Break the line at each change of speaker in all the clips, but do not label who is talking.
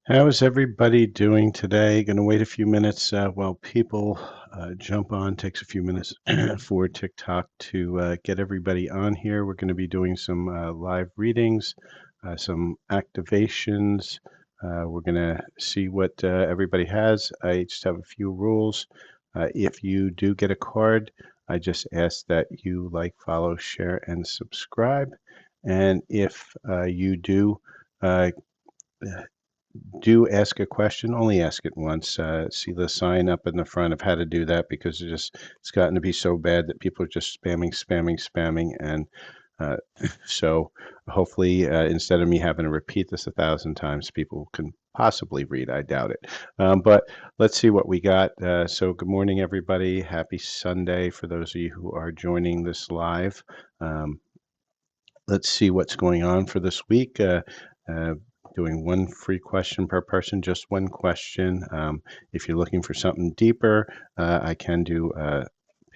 How is everybody doing today? Going to wait a few minutes while people jump on. Takes a few minutes for TikTok to get everybody on here. We're going to be doing some live readings, some activations. We're going to see what everybody has. I just have a few rules. If you do get a card, I just ask that you like, follow, share, and subscribe. And if you uh, do ask a question, only ask it once. See the sign up in the front of how to do that because it's gotten to be so bad that people are just spamming, and uh, so hopefully instead of me having to repeat this 1,000 times, people can possibly read. I doubt it, but let's see what we got. So good morning, everybody. Happy Sunday for those of you who are joining this live. Um, let's see what's going on for this week. Uh, Doing one free question per person, just one question. If you're looking for something deeper, I can do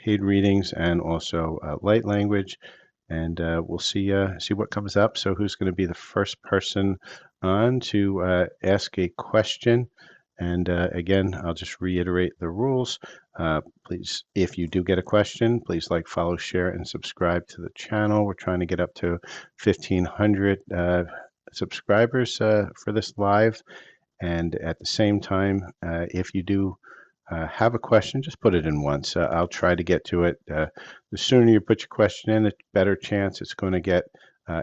paid readings and also light language, and we'll see what comes up. So, who's going to be the first person on to ask a question? And again, I'll just reiterate the rules. Please, if you do get a question, please like, follow, share, and subscribe to the channel. We're trying to get up to 1,500 subscribers for this live. And at the same time, if you do have a question, just put it in once. I'll try to get to it. The sooner you put your question in, the better chance it's going to get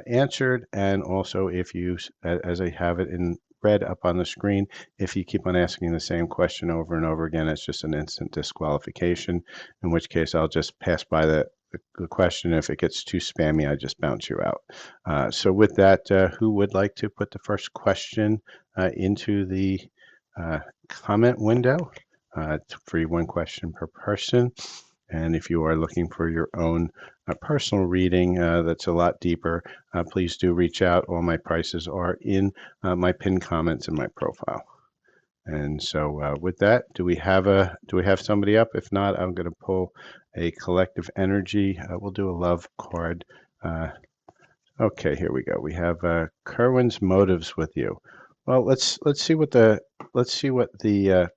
answered. And also, if you, as I have it in red up on the screen, if you keep on asking the same question over and over again, it's just an instant disqualification, in which case I'll just pass by the question. If it gets too spammy, I just bounce you out. So with that, who would like to put the first question into the comment window? It's free, one question per person. And if you are looking for your own personal reading that's a lot deeper, please do reach out. All my prices are in my pinned comments in my profile. And so with that, do we have somebody up? If not, I'm going to pull a collective energy. We'll do a love card. Uh, okay, here we go. We have Kerwin's motives with you. Well, let's see what the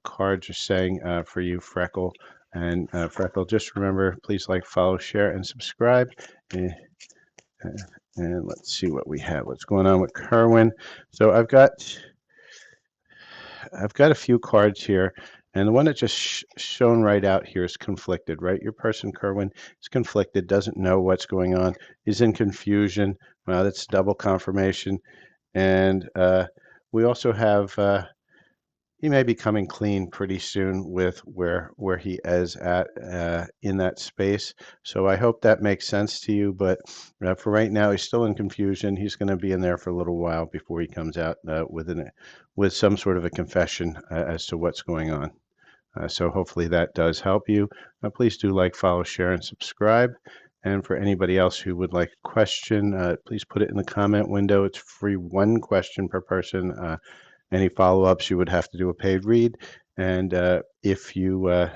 cards are saying for you, Freckle. And Freckle, just remember, please like, follow, share, and subscribe. And, and let's see what we have. What's going on with Kerwin? So I've got a few cards here, and the one that just shown right out here is conflicted, right? Your person, Kerwin, is conflicted, doesn't know what's going on, is in confusion. Well, that's double confirmation. And we also have he may be coming clean pretty soon with where he is at in that space. So I hope that makes sense to you. But for right now, he's still in confusion. He's going to be in there for a little while before he comes out with some sort of a confession as to what's going on. So hopefully that does help you. Please do like, follow, share, and subscribe. And for anybody else who would like a question, please put it in the comment window. It's free, one question per person. Any follow-ups, you would have to do a paid read. And if you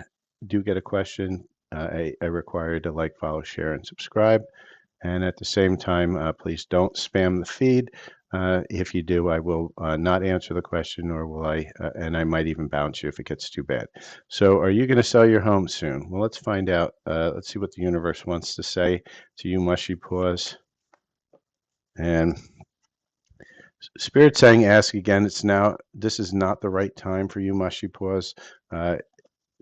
do get a question, I require you to like, follow, share, and subscribe. And at the same time, please don't spam the feed. If you do, I will not answer the question, or will I, and I might even bounce you if it gets too bad. So are you going to sell your home soon? Well, let's find out. Let's see what the universe wants to say to you, Mushy Paws. And Spirit saying, ask again. This is not the right time for you, Mushy Paws. Uh,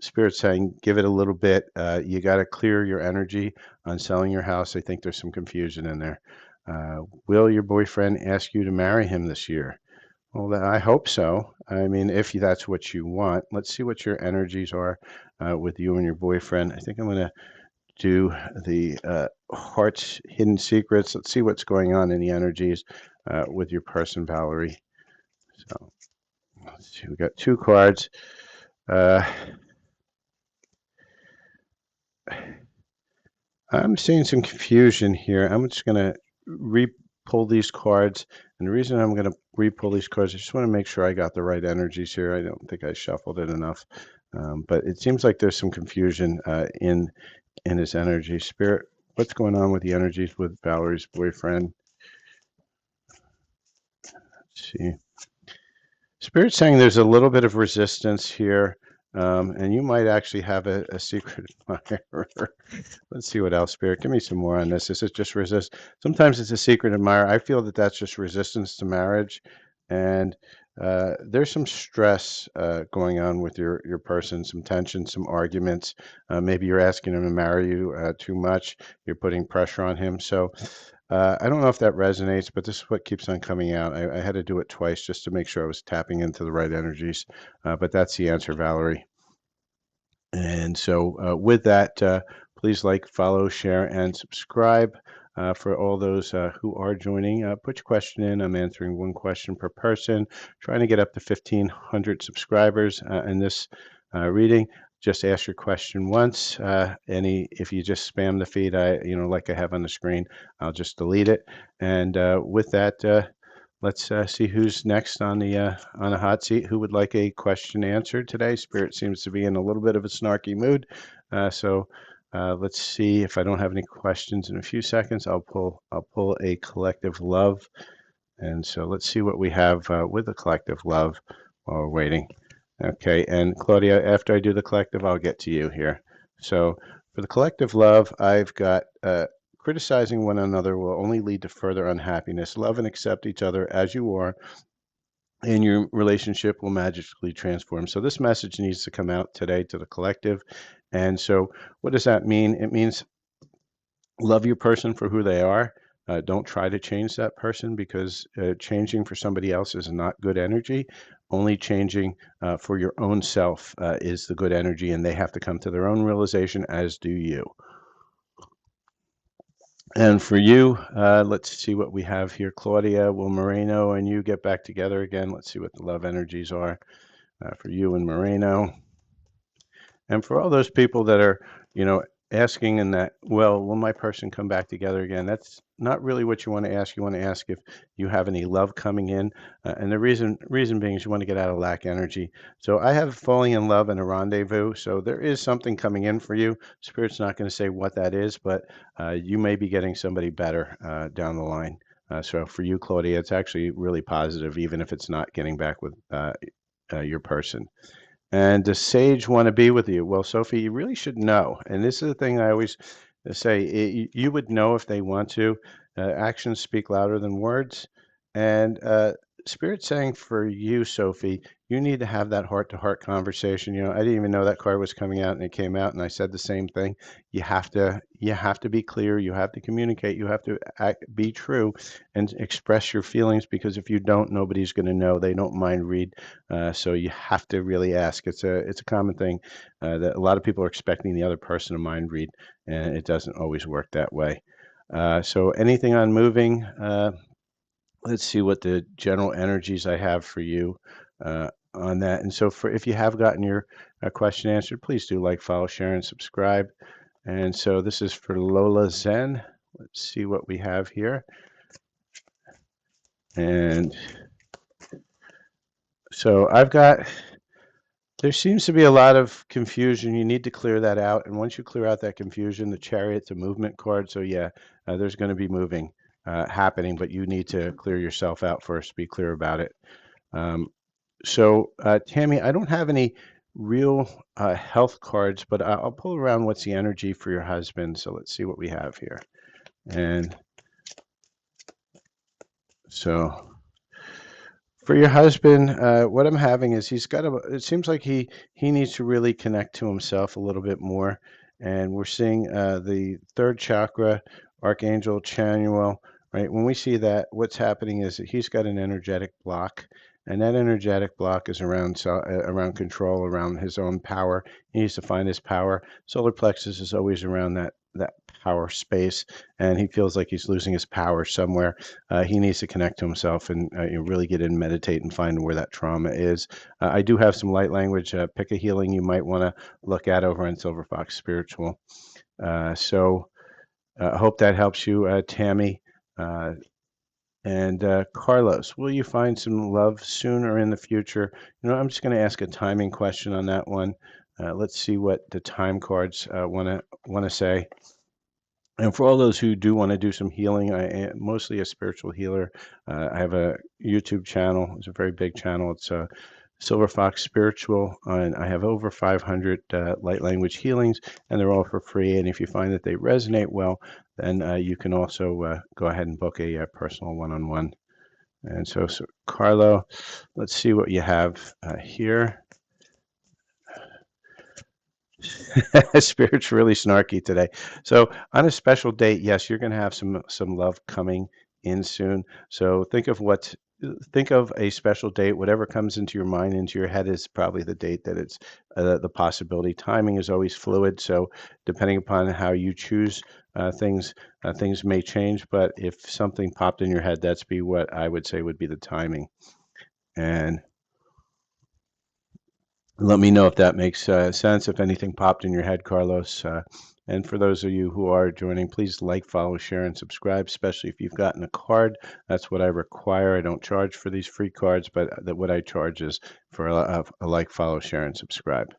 Spirit saying, give it a little bit. You got to clear your energy on selling your house. I think there's some confusion in there. Will your boyfriend ask you to marry him this year? Well, I hope so. I mean, if that's what you want, let's see what your energies are with you and your boyfriend. I think I'm going to do the heart's hidden secrets. Let's see what's going on in the energies with your person, Valerie. So let's see. We got two cards. Uh, I'm seeing some confusion here. I'm just going to re-pull these cards. And the reason I'm going to re-pull these cards, I just want to make sure I got the right energies here. I don't think I shuffled it enough. But it seems like there's some confusion in his energy. Spirit, what's going on with the energies with Valerie's boyfriend? Let's see. Spirit's saying there's a little bit of resistance here, and you might actually have a secret admirer. Let's see what else, Spirit. Give me some more on this. Is it just resist? Sometimes it's a secret admirer. I feel that that's just resistance to marriage, and there's some stress going on with your person, some tension, some arguments. Maybe you're asking him to marry you too much. You're putting pressure on him. So I don't know if that resonates, but this is what keeps on coming out. I had to do it twice just to make sure I was tapping into the right energies. But that's the answer, Valerie. And so, with that, please like, follow, share, and subscribe. For all those who are joining, put your question in. I'm answering one question per person, trying to get up to 1,500 subscribers in this reading. Just ask your question once. If you just spam the feed, like I have on the screen, I'll just delete it. And with that, let's see who's next on the hot seat. Who would like a question answered today? Spirit seems to be in a little bit of a snarky mood, so let's see. If I don't have any questions in a few seconds, I'll pull a collective love, and so let's see what we have with the collective love while we're waiting. Okay, and Claudia, after I do the collective, I'll get to you here. So for the collective love, I've got criticizing one another will only lead to further unhappiness. Love and accept each other as you are, and your relationship will magically transform. So this message needs to come out today to the collective. And so what does that mean? It means love your person for who they are. Don't try to change that person, because changing for somebody else is not good energy. Only changing for your own self is the good energy, and they have to come to their own realization, as do you. And for you, let's see what we have here. Claudia, will Moreno and you get back together again? Let's see what the love energies are for you and Moreno. And for all those people that are, asking in that, well, will my person come back together again? That's not really what you want to ask. You want to ask if you have any love coming in. And the reason being is you want to get out of lack energy. So I have falling in love and a rendezvous. So there is something coming in for you. Spirit's not going to say what that is, but you may be getting somebody better down the line. So for you, Claudia, it's actually really positive, even if it's not getting back with your person. And does Sage want to be with you? Well, Sophie, you really should know. And this is the thing I always say, you would know if they want to. Actions speak louder than words. And Spirit's saying for you, Sophie, you need to have that heart-to-heart conversation. I didn't even know that card was coming out, and it came out, and I said the same thing. You have to be clear. You have to communicate. You have to be true and express your feelings, because if you don't, nobody's going to know. They don't mind read. So you have to really ask. It's a common thing that a lot of people are expecting the other person to mind read, and it doesn't always work that way. So anything on moving? Let's see what the general energies I have for you on that. And so if you have gotten your question answered, please do like, follow, share, and subscribe. And so this is for Lola Zen. Let's see what we have here. And so there seems to be a lot of confusion. You need to clear that out. And once you clear out that confusion, the Chariot's a movement card. So yeah, there's going to be moving happening, but you need to clear yourself out first. Be clear about it. So Tammy, I don't have any real health cards, but I'll pull around what's the energy for your husband. So let's see what we have here. And so for your husband, what I'm having is it seems like he needs to really connect to himself a little bit more. And we're seeing the third chakra, Archangel Chanuel, right? When we see that, what's happening is that he's got an energetic block. And that energetic block is around control, around his own power. He needs to find his power. Solar plexus is always around that power space, and he feels like he's losing his power somewhere. He needs to connect to himself and really get in, meditate, and find where that trauma is. I do have some light language, pick a healing you might want to look at over on Silver Fox Spiritual. So I hope that helps you, Tammy. And Carlos, will you find some love soon or in the future? I'm just going to ask a timing question on that one. Let's see what the time cards want to say. And for all those who do want to do some healing, I am mostly a spiritual healer. I have a YouTube channel. It's a very big channel. It's Silver Fox Spiritual, and I have over 500 light language healings, and they're all for free. And if you find that they resonate well, then you can also go ahead and book a, personal one-on-one. And so, Carlo, let's see what you have here. Spirit's really snarky today. So on a special date, yes, you're going to have some love coming in soon. So think of a special date. Whatever comes into your mind, into your head, is probably the date that it's the possibility. Timing is always fluid, so depending upon how you choose things may change. But if something popped in your head, that's be what I would say would be the timing. And let me know if that makes sense, if anything popped in your head, Carlos. And for those of you who are joining, please like, follow, share, and subscribe, especially if you've gotten a card. That's what I require. I don't charge for these free cards, but what I charge is for a like, follow, share, and subscribe.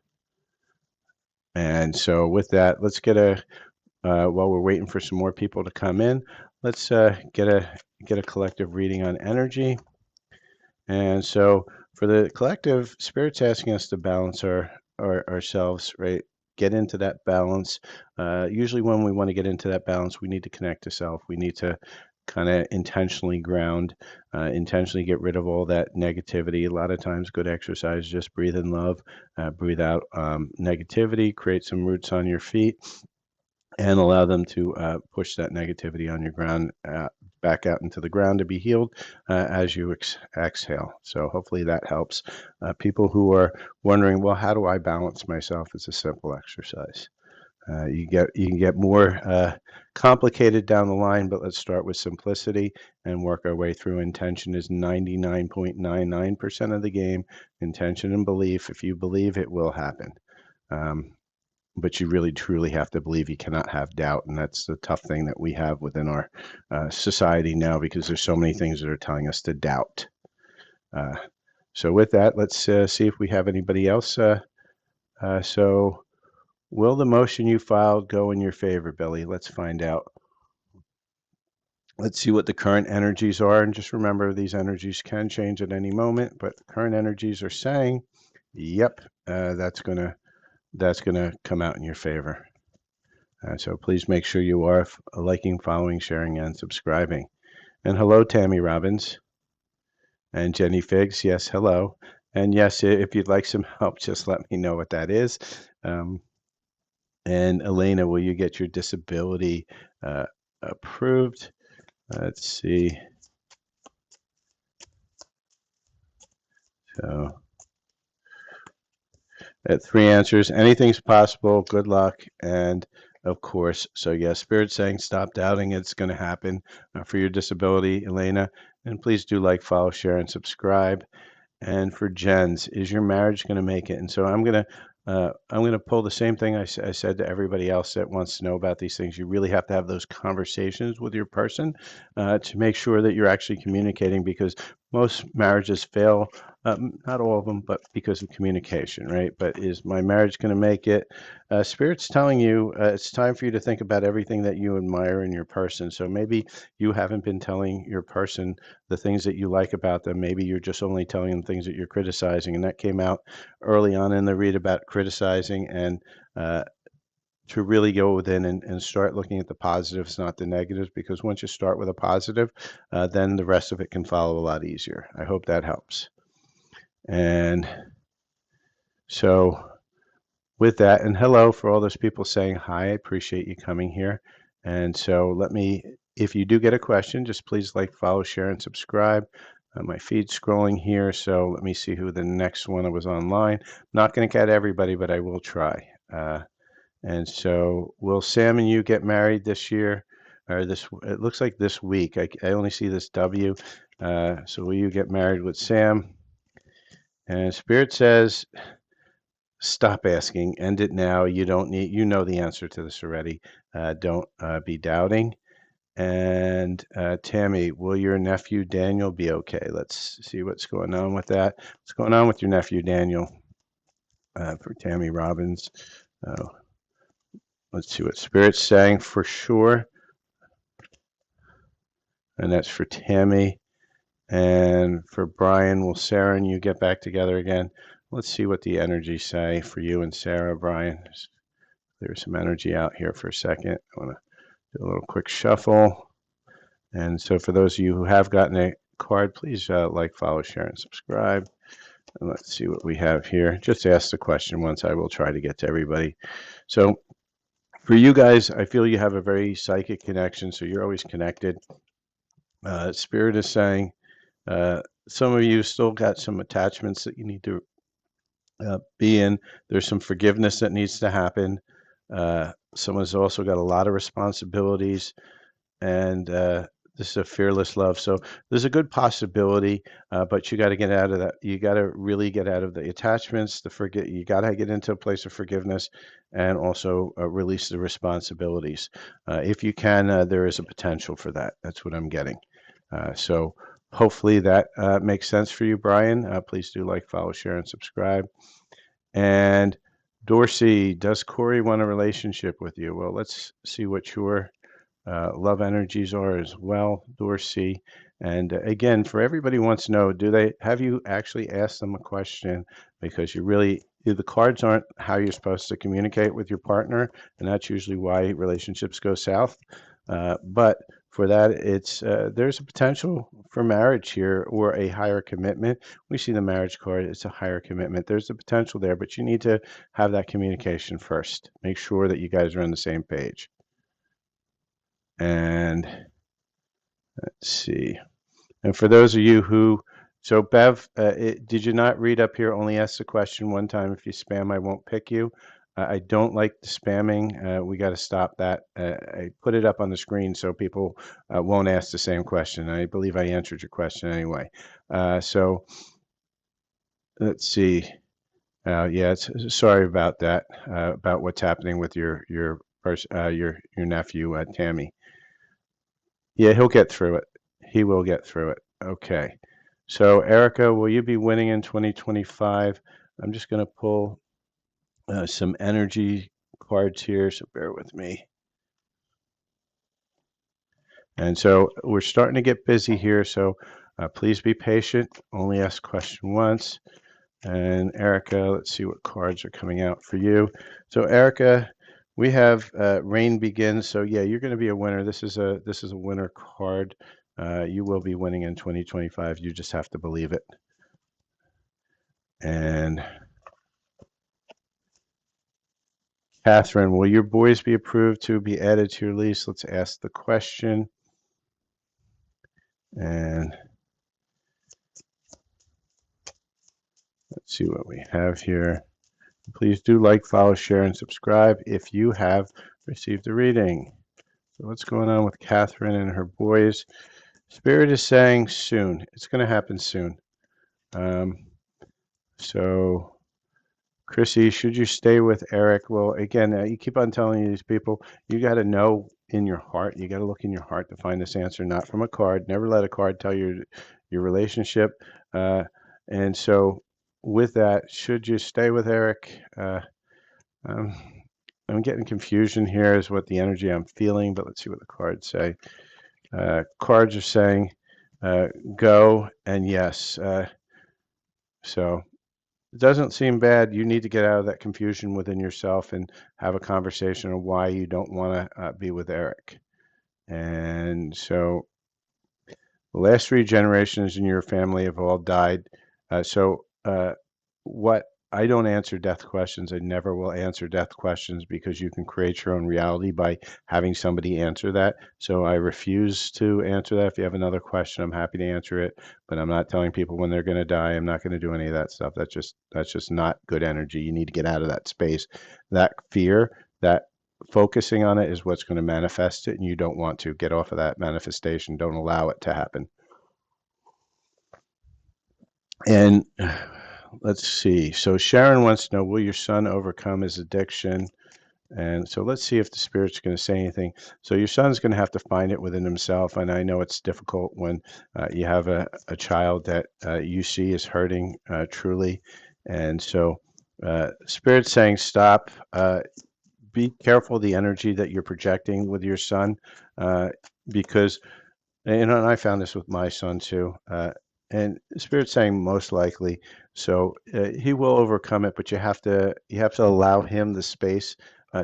And so with that, let's get while we're waiting for some more people to come in, let's get a collective reading on energy. And so for the collective, Spirit's asking us to balance ourselves, right? Get into that balance. Usually when we want to get into that balance, we need to connect to self. We need to kind of intentionally ground, intentionally get rid of all that negativity. A lot of times, good exercise, just breathe in love, breathe out negativity, create some roots on your feet, and allow them to push that negativity on your ground back out into the ground to be healed as you exhale. So hopefully that helps. People who are wondering, well, how do I balance myself? It's a simple exercise. You can get more complicated down the line, but let's start with simplicity and work our way through. Intention is 99.99% of the game. Intention and belief. If you believe, it will happen. But you really truly have to believe. You cannot have doubt, and that's the tough thing that we have within our society now, because there's so many things that are telling us to doubt. So with that, let's see if we have anybody else. So will the motion you filed go in your favor, Billy? Let's find out. Let's see what the current energies are, and just remember these energies can change at any moment, but the current energies are saying, yep, that's gonna come out in your favor. So please make sure you are liking, following, sharing, and subscribing. And hello, Tammy Robbins and Jenny Figs. Yes, hello. And yes, if you'd like some help, just let me know what that is. And Elena, will you get your disability approved? Let's see. So at 3 answers, anything's possible. Good luck. And of course, so yeah, Spirit's saying stop doubting it's going to happen for your disability, Elena. And please do like, follow, share, and subscribe. And for Jens, is your marriage going to make it? And so I'm gonna pull the same thing I said to everybody else that wants to know about these things. You really have to have those conversations with your person to make sure that you're actually communicating, because most marriages fail. Not all of them, but because of communication, right? But is my marriage going to make it? Spirit's telling you it's time for you to think about everything that you admire in your person. So maybe you haven't been telling your person the things that you like about them. Maybe you're just only telling them things that you're criticizing. And that came out early on in the read about criticizing, and to really go within and start looking at the positives, not the negatives, because once you start with a positive, then the rest of it can follow a lot easier. I hope that helps. And so with that, and hello for all those people saying hi, I appreciate you coming here. And so if you do get a question, just please like, follow, share, and subscribe. My feed's scrolling here, so let me see who the next one was online. I'm not going to get everybody, but I will try. And so will Sam and you get married this year? Or it looks like this week. I only see this W. So will you get married with Sam? And Spirit says, stop asking, end it now. You know the answer to this already. Don't be doubting. And Tammy, will your nephew Daniel be okay? Let's see what's going on with that. What's going on with your nephew Daniel? For Tammy Robbins. Let's see what Spirit's saying. For sure, and that's for Tammy. And for Brian, will Sarah and you get back together again? Let's see what the energies say for you and Sarah, Brian. There's some energy out here for a second. I want to do a little quick shuffle. And so for those of you who have gotten a card, please like, follow, share, and subscribe. And let's see what we have here. Just ask the question once. I will try to get to everybody. So for you guys, I feel you have a very psychic connection, so you're always connected. Spirit is saying some of you still got some attachments that you need to be in. There's some forgiveness that needs to happen. Someone's also got a lot of responsibilities, and this is a fearless love. So there's a good possibility, but you got to get out of that. You got to really get out of the attachments. You got to get into a place of forgiveness, and also release the responsibilities. If you can, there is a potential for that. That's what I'm getting. So hopefully that makes sense for you, Brian. Please do like, follow, share, and subscribe. And Dorsey, does Corey want a relationship with you? Well, let's see what your love energies are as well, Dorsey. And again, for everybody who wants to know, have you actually asked them a question? Because the cards aren't how you're supposed to communicate with your partner, and that's usually why relationships go south. But for that, there's a potential for marriage here or a higher commitment. We see the marriage card, it's a higher commitment. There's a potential there, but you need to have that communication first. Make sure that you guys are on the same page. And let's see. And for those of you so Bev, did you not read up here? Only ask the question one time. If you spam, I won't pick you. I don't like the spamming. We got to stop that. I put it up on the screen so people won't ask the same question. I believe I answered your question anyway. So let's see. Yeah, sorry about that. About what's happening with your nephew Tammy. Yeah, he'll get through it. He will get through it. Okay. So, Erica, will you be winning in 2025? I'm just going to pull some energy cards here, so bear with me. And so we're starting to get busy here, so please be patient. Only ask question once. And Erica, let's see what cards are coming out for you. So, Erica, we have Rain Begins. So yeah, you're going to be a winner. This is a winner card. You will be winning in 2025. You just have to believe it. And Catherine, will your boys be approved to be added to your lease? Let's ask the question. And let's see what we have here. Please do like, follow, share, and subscribe if you have received a reading. So what's going on with Catherine and her boys? Spirit is saying soon. It's going to happen soon. So, Chrissy, should you stay with Eric? Well, again, you keep on telling these people, you got to know in your heart. You got to look in your heart to find this answer, not from a card. Never let a card tell your relationship. And so, with that, should you stay with Eric? I'm getting confusion here as what the energy I'm feeling, but let's see what the cards say. Cards are saying go and yes. So it doesn't seem bad. You need to get out of that confusion within yourself and have a conversation on why you don't want to be with Eric. And so the last 3 generations in your family have all died. What I don't answer death questions. I never will answer death questions because you can create your own reality by having somebody answer that. So I refuse to answer that. If you have another question, I'm happy to answer it, but I'm not telling people when they're going to die. I'm not going to do any of that stuff. That's just not good energy. You need to get out of that space. That fear, that focusing on it is what's going to manifest it, and you don't want to get off of that manifestation. Don't allow it to happen. And let's see. So Sharon wants to know, will your son overcome his addiction? And so let's see if the spirit's going to say anything. So your son's going to have to find it within himself. And I know it's difficult when you have a child that you see is hurting truly. And so spirit's saying stop. Be careful the energy that you're projecting with your son because And I found this with my son too. And Spirit's saying most likely, so he will overcome it, but you have to allow him the space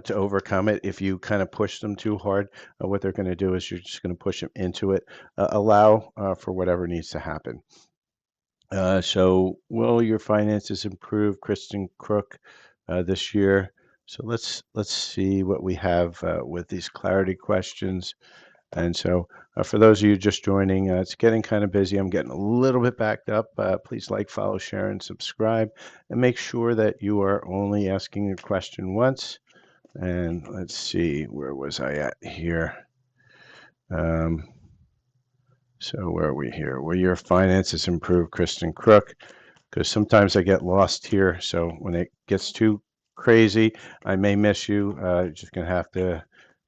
to overcome it. If you kind of push them too hard, what they're going to do is you're just going to push them into it. Allow for whatever needs to happen. So will your finances improve, Kristen Crook, this year? So let's see what we have with these clarity questions. And so, for those of you just joining, it's getting kind of busy. I'm getting a little bit backed up. Please like, follow, share, and subscribe, and make sure that you are only asking a question once. And let's see, where was I at here? Um, so where are we here? Will your finances improve, Kristen Crook? Because sometimes I get lost here. So when it gets too crazy, I may miss you. Just gonna have to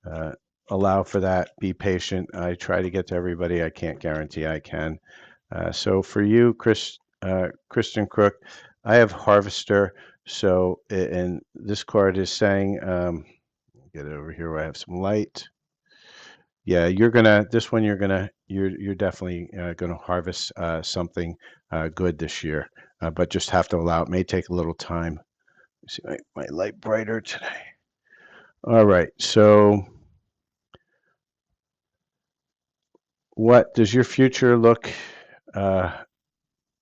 uh, allow for that. Be patient. I try to get to everybody. I can't guarantee I can. So for you, Kristen Crook, I have Harvester. So and this card is saying, get it over here where I have some light. Yeah, this one you're definitely gonna harvest something good this year, but just have to allow it. May take a little time. See my light brighter today. All right, so what does your future look uh,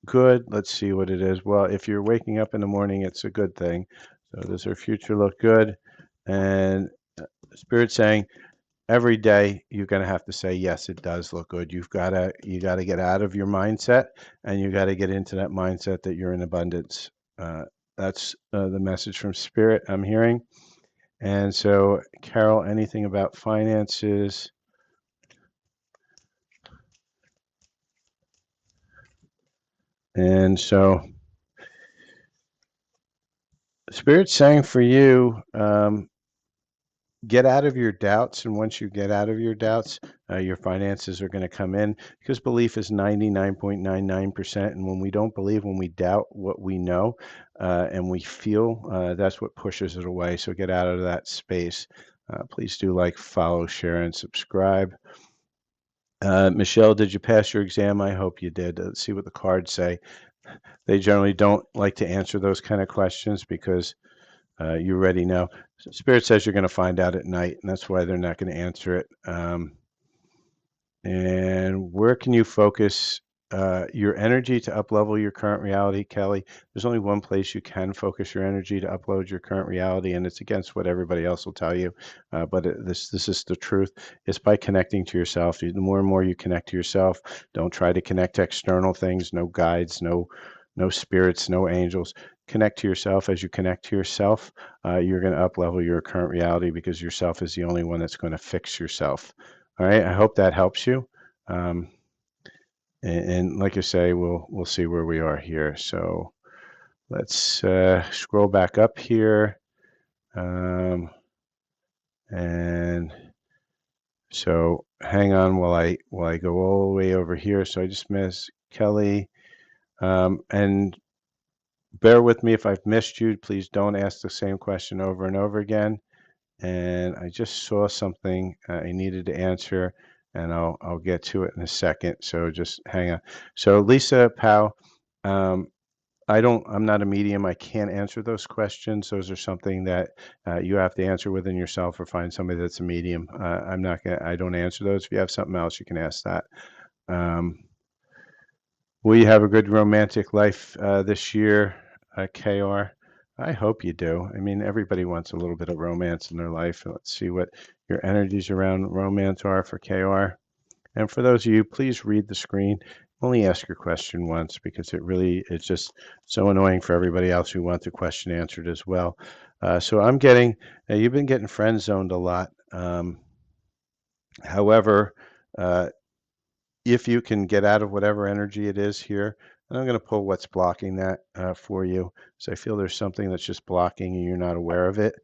good? Let's see what it is. Well, if you're waking up in the morning, it's a good thing. So does your future look good? And Spirit saying every day you're going to have to say yes, it does look good. You got to get out of your mindset, and you got to get into that mindset that you're in abundance. That's the message from Spirit I'm hearing. And so, Carol, anything about finances? And so Spirit's saying for you, get out of your doubts, and once you get out of your doubts, your finances are going to come in, because belief is 99.99%. And when we don't believe, when we doubt what we know and we feel, that's what pushes it away. So get out of that space. Please do like, follow, share, and subscribe. Michelle, did you pass your exam? I hope you did. Let's see what the cards say. They generally don't like to answer those kind of questions because you already know. Spirit says you're going to find out at night, and that's why they're not going to answer it. And where can you focus your energy to uplevel your current reality, Kelly? There's only one place you can focus your energy to upload your current reality, and it's against what everybody else will tell you. But this is the truth. It's by connecting to yourself. The more and more you connect to yourself, don't try to connect to external things. No guides, no spirits, no angels. Connect to yourself. As you connect to yourself, you're going to uplevel your current reality, because yourself is the only one that's going to fix yourself. All right. I hope that helps you. Um, and like I say, we'll see where we are here. So let's scroll back up here. And so hang on while I go all the way over here. So I just missed Kelly. And bear with me if I've missed you. Please don't ask the same question over and over again. And I just saw something I needed to answer, and I'll get to it in a second. So just hang on. So Lisa Powell, um, I'm not a medium. I can't answer those questions. Those are something that you have to answer within yourself, or find somebody that's a medium. I don't answer those. If you have something else, you can ask that. Um, will you have a good romantic life this year, KR? I hope you do. I mean, everybody wants a little bit of romance in their life. Let's see what your energies around romance are for KR. And for those of you, please read the screen. Only ask your question once, because it's just so annoying for everybody else who wants a question answered as well. So you've been getting friend zoned a lot. However, uh, if you can get out of whatever energy it is here, and I'm going to pull what's blocking that for you. So I feel there's something that's just blocking and you're not aware of it.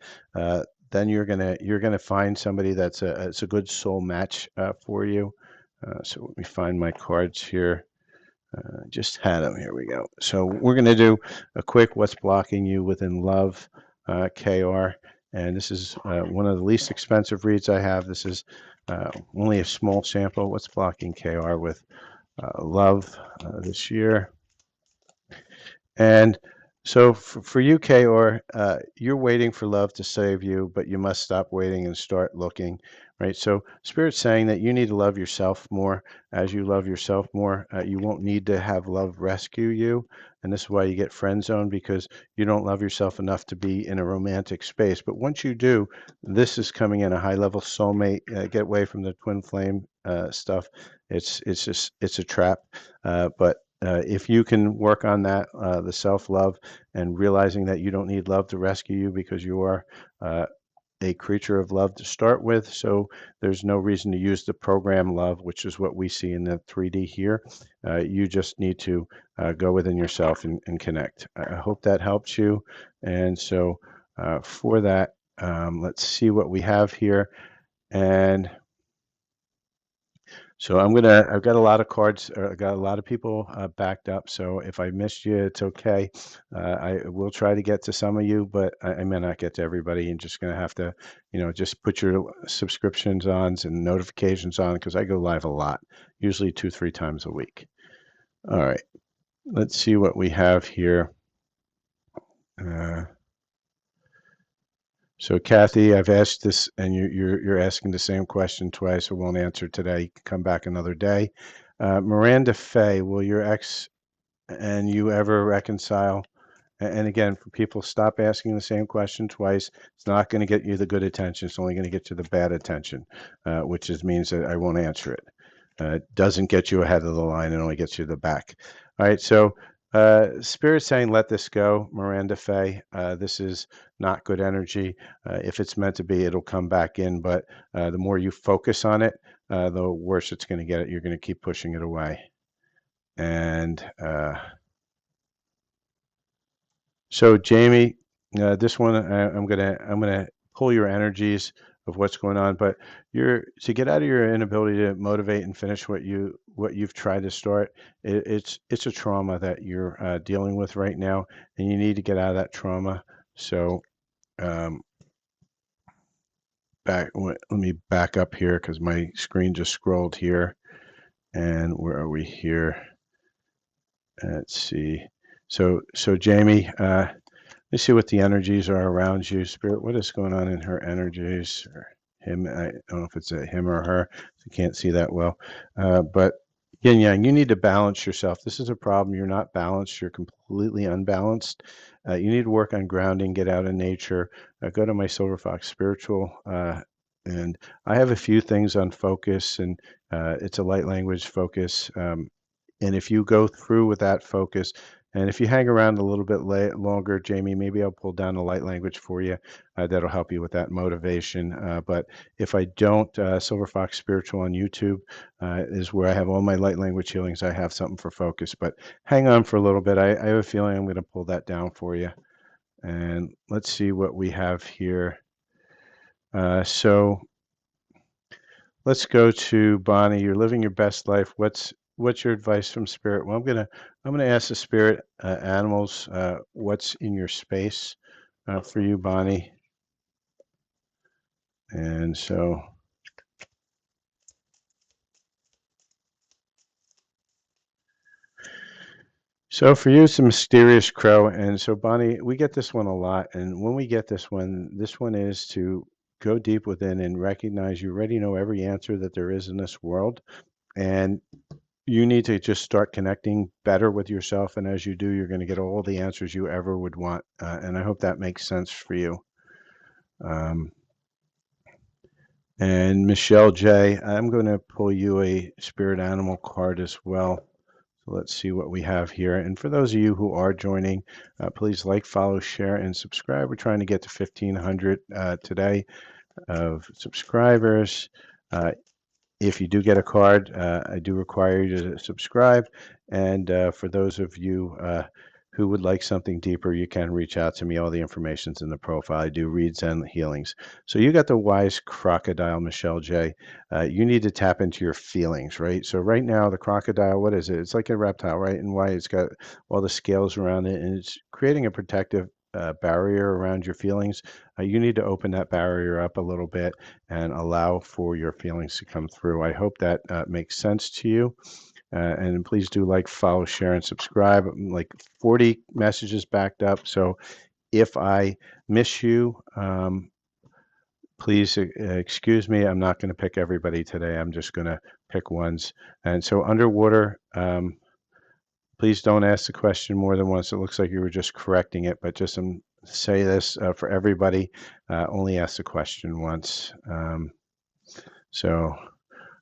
Then you're gonna find somebody it's a good soul match for you. So let me find my cards here. Just had them. Here we go. So we're going to do a quick what's blocking you within love, KR. And this is one of the least expensive reads I have. This is Only a small sample. What's blocking KR with love this year? And so for you, Kaor, you're waiting for love to save you, but you must stop waiting and start looking, right? So Spirit's saying that you need to love yourself more. As you love yourself more, you won't need to have love rescue you. And this is why you get friend zone, because you don't love yourself enough to be in a romantic space. But once you do, this is coming in a high level soulmate. Get away from the twin flame stuff. It's a trap. But if you can work on that, the self love and realizing that you don't need love to rescue you because you are uh, a creature of love to start with. So there's no reason to use the program love, which is what we see in the 3D here. You just need to go within yourself and connect. I hope that helps you. And so for that, let's see what we have here. And so I've got a lot of cards, I got a lot of people backed up. So if I missed you, it's okay. I will try to get to some of you, but I may not get to everybody. You're just going to have to, just put your subscriptions on and notifications on because I go live a lot, usually 2, 3 times a week. All right, let's see what we have here. Uh, So Kathy, I've asked this, and you're asking the same question twice. I won't answer today. Come back another day. Miranda Fay, will your ex and you ever reconcile? And again, for people, stop asking the same question twice. It's not going to get you the good attention. It's only going to get you the bad attention, which means that I won't answer it. Doesn't get you ahead of the line. It only gets you the back. All right. So Spirit saying, let this go, Miranda Fay. This is not good energy. If it's meant to be, it'll come back in. But the more you focus on it, the worse it's going to get. You're going to keep pushing it away. And so Jamie, this one I'm gonna pull your energies of what's going on, but you're to get out of your inability to motivate and finish what you've tried to start. It's a trauma that you're dealing with right now, and you need to get out of that trauma. So um, let me back up here because my screen just scrolled here, and where are we here? Let's see. So Jamie. Let's see what the energies are around you, Spirit. What is going on in her energies? Or him? I don't know if it's a him or her. I can't see that well. But yin yang, you need to balance yourself. This is a problem. You're not balanced. You're completely unbalanced. You need to work on grounding. Get out in nature. Go to my Silver Fox Spiritual. And I have a few things on focus, and it's a light language focus. And if you go through with that focus, and if you hang around a little bit longer, Jamie, maybe I'll pull down a light language for you that'll help you with that motivation. But if I don't, Silver Fox Spiritual on YouTube is where I have all my light language healings. I have something for focus, but hang on for a little bit. I have a feeling I'm going to pull that down for you. And let's see what we have here. So let's go to Bonnie. You're living your best life. What's your advice from Spirit? Well, I'm gonna ask the Spirit animals what's in your space for you, Bonnie. And so for you, it's a mysterious crow. And so Bonnie, we get this one a lot. And when we get this one is to go deep within and recognize you already know every answer that there is in this world. And you need to just start connecting better with yourself. And as you do, you're going to get all the answers you ever would want. And I hope that makes sense for you. Um, and Michelle J., I'm going to pull you a spirit animal card as well. So let's see what we have here. And for those of you who are joining, please like, follow, share, and subscribe. We're trying to get to 1,500 today of subscribers. If you do get a card, I do require you to subscribe. And for those of you who would like something deeper, you can reach out to me. All the information's in the profile. I do reads and healings. So you got the wise crocodile, Michelle J. You need to tap into your feelings, right? So right now, the crocodile, what is it? It's like a reptile, right? And why it's got all the scales around it, and it's creating a protective barrier around your feelings, you need to open that barrier up a little bit and allow for your feelings to come through. I hope that makes sense to you. And please do like, follow, share, and subscribe. I'm like 40 messages backed up. So if I miss you, please excuse me. I'm not going to pick everybody today. I'm just going to pick ones. And so underwater, please don't ask the question more than once. It looks like you were just correcting it, but just say this for everybody. Only ask the question once. So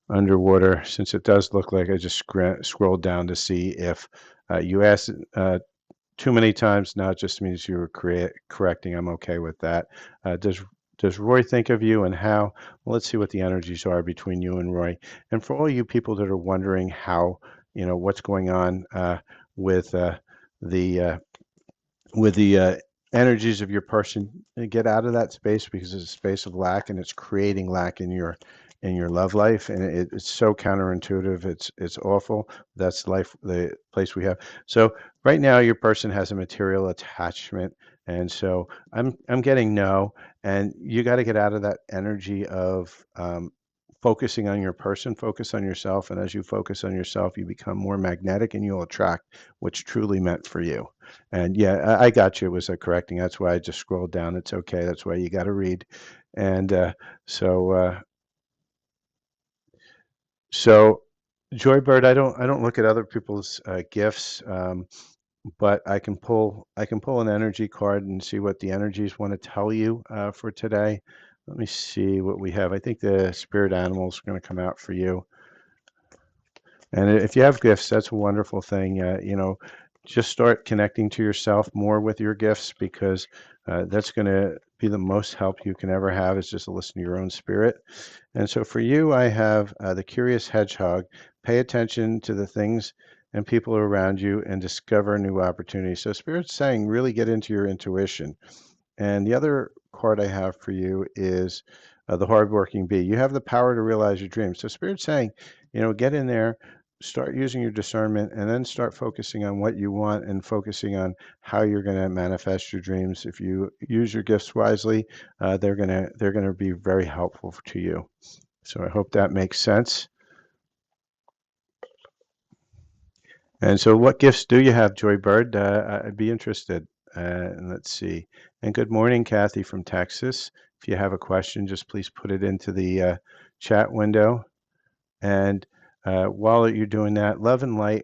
underwater, since it does look like I just scrolled down to see if you asked too many times. Now it just means you were correcting. I'm okay with that. Does Roy think of you, and how? Well, let's see what the energies are between you and Roy. And for all you people that are wondering how, what's going on with the energies of your person, get out of that space, because it's a space of lack and it's creating lack in your love life, and it's so counterintuitive. It's awful. That's life, the place we have. So right now your person has a material attachment, and so I'm getting no, and you got to get out of that energy of focusing on your person. Focus on yourself, and as you focus on yourself, you become more magnetic and you'll attract what's truly meant for you. And yeah, I got you. It was correcting. That's why I just scrolled down. It's okay. That's why you got to read. And so so Joybird, I don't look at other people's gifts, but I can pull an energy card and see what the energies want to tell you for today. Let me see what we have. I think the spirit animals are going to come out for you. And if you have gifts, that's a wonderful thing. Just start connecting to yourself more with your gifts, because that's going to be the most help you can ever have, is just to listen to your own spirit. And so for you, I have the curious hedgehog. Pay attention to the things and people around you and discover new opportunities. So Spirit's saying really get into your intuition. And the other card I have for you is the hardworking bee. You have the power to realize your dreams. So Spirit's saying, get in there, start using your discernment, and then start focusing on what you want and focusing on how you're going to manifest your dreams. If you use your gifts wisely, they're gonna be very helpful to you. So I hope that makes sense. And so what gifts do you have, Joybird? I'd be interested. And let's see. And good morning, Kathy from Texas. If you have a question, just please put it into the chat window. And while you're doing that, love and light,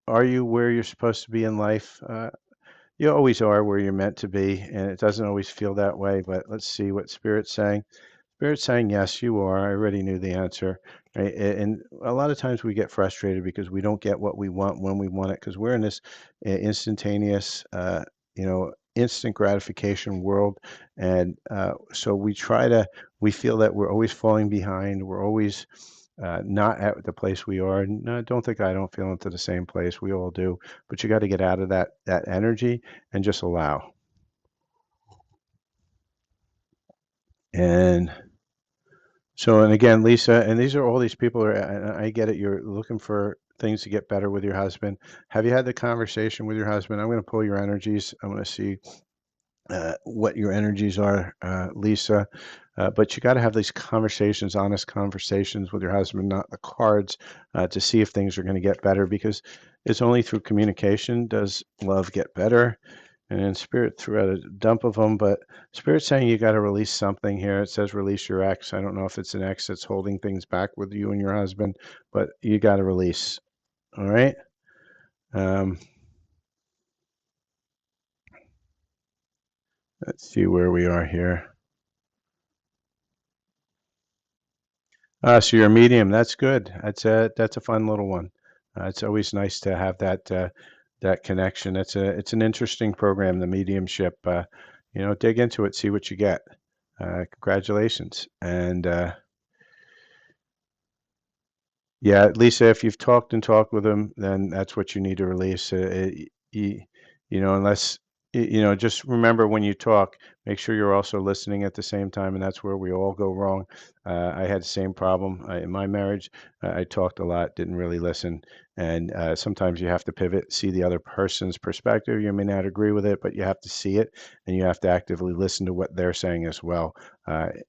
are you where you're supposed to be in life? You always are where you're meant to be, and it doesn't always feel that way, but let's see what Spirit's saying. Spirit's saying, yes, you are. I already knew the answer. Right? And a lot of times we get frustrated because we don't get what we want when we want it, because we're in this instantaneous, instant gratification world. And so we feel that we're always falling behind. We're always not at the place we are. No, don't think I don't feel into the same place. We all do. But you got to get out of that energy and just allow. And so, and again, Lisa, and these are all these people are, and I get it. You're looking for things to get better with your husband. Have you had the conversation with your husband? I'm going to pull your energies. I want to see what your energies are, Lisa. But you got to have these conversations, honest conversations with your husband, not the cards, to see if things are going to get better, because it's only through communication does love get better. And then Spirit threw out a dump of them, but Spirit's saying you got to release something here. It says release your ex. I don't know if it's an ex that's holding things back with you and your husband, but you got to release. All right. Um, let's see where we are here. So you're a medium. That's good. That's a fun little one. It's always nice to have that connection. It's an interesting program, the mediumship. Dig into it, see what you get. Congratulations. And yeah, Lisa, if you've talked and talked with him, then that's what you need to release. Unless Just remember when you talk, make sure you're also listening at the same time, and that's where we all go wrong. I had the same problem in my marriage. I talked a lot, didn't really listen, and sometimes you have to pivot, see the other person's perspective. You may not agree with it, but you have to see it, and you have to actively listen to what they're saying as well.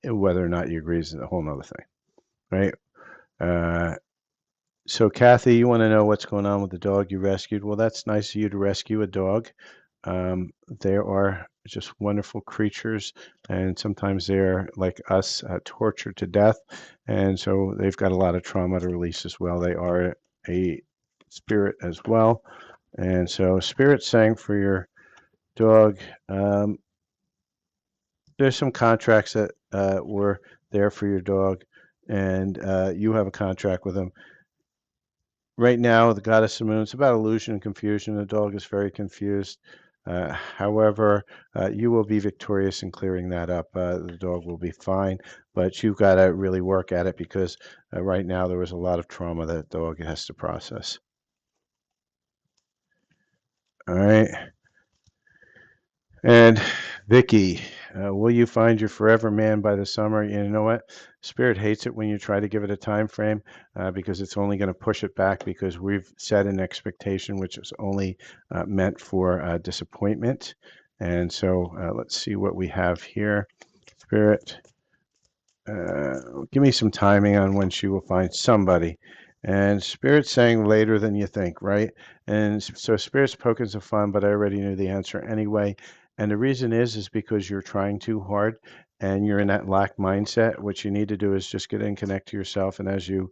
Whether or not you agree is a whole nother thing, right? Uh, so, Kathy, you want to know what's going on with the dog you rescued? Well, that's nice of you to rescue a dog. They are just wonderful creatures, and sometimes they're like us, tortured to death, and so they've got a lot of trauma to release as well. They are a spirit as well, and so spirit saying for your dog, um, there's some contracts that were there for your dog, and you have a contract with them. Right now, the goddess of moon, it's about illusion and confusion. The dog is very confused. However, you will be victorious in clearing that up. The dog will be fine, but you've got to really work at it because right now there was a lot of trauma that the dog has to process. All right. And Vicky, will you find your forever man by the summer? You know what? Spirit hates it when you try to give it a time frame because it's only going to push it back because we've set an expectation which is only meant for disappointment. And so let's see what we have here. Spirit, give me some timing on when she will find somebody. And Spirit's saying later than you think, right? And so Spirit's poking some fun, but I already knew the answer anyway. And the reason is because you're trying too hard and you're in that lack mindset. What you need to do is just get in, connect to yourself. And as you